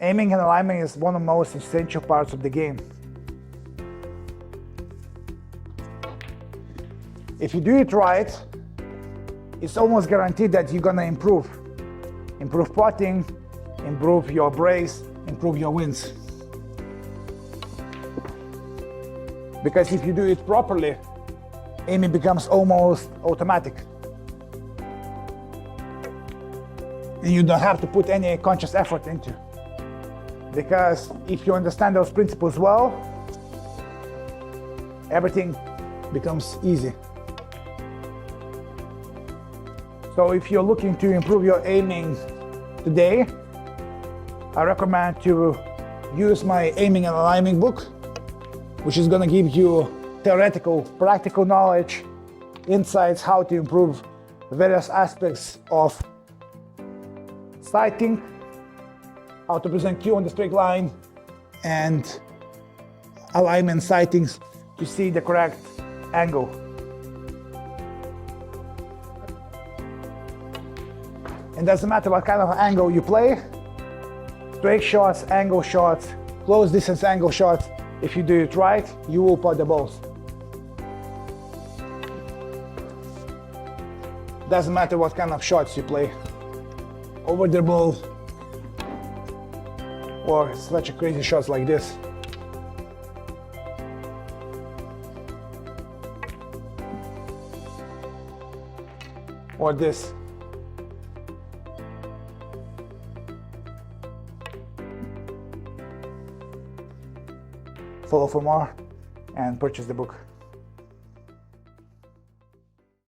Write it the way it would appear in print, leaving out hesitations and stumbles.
Aiming and alignment is one of the most essential parts of the game. If you do it right, it's almost guaranteed that you're gonna improve. Improve putting, improve your brace, improve your wins. Because if you do it properly, aiming becomes almost automatic. And you don't have to put any conscious effort into. Because if you understand those principles well, everything becomes easy. So if you're looking to improve your aiming today, I recommend to use my aiming and alignment book, which is going to give you theoretical, practical knowledge, insights how to improve various aspects of sighting, how to present cue on the straight line, and alignment sightings to see the correct angle. It doesn't matter what kind of angle you play, straight shots, angle shots, close distance angle shots, if you do it right, you will putt the balls. Doesn't matter what kind of shots you play, over the ball, or such a crazy shots like this. Or this. Follow for more and purchase the book.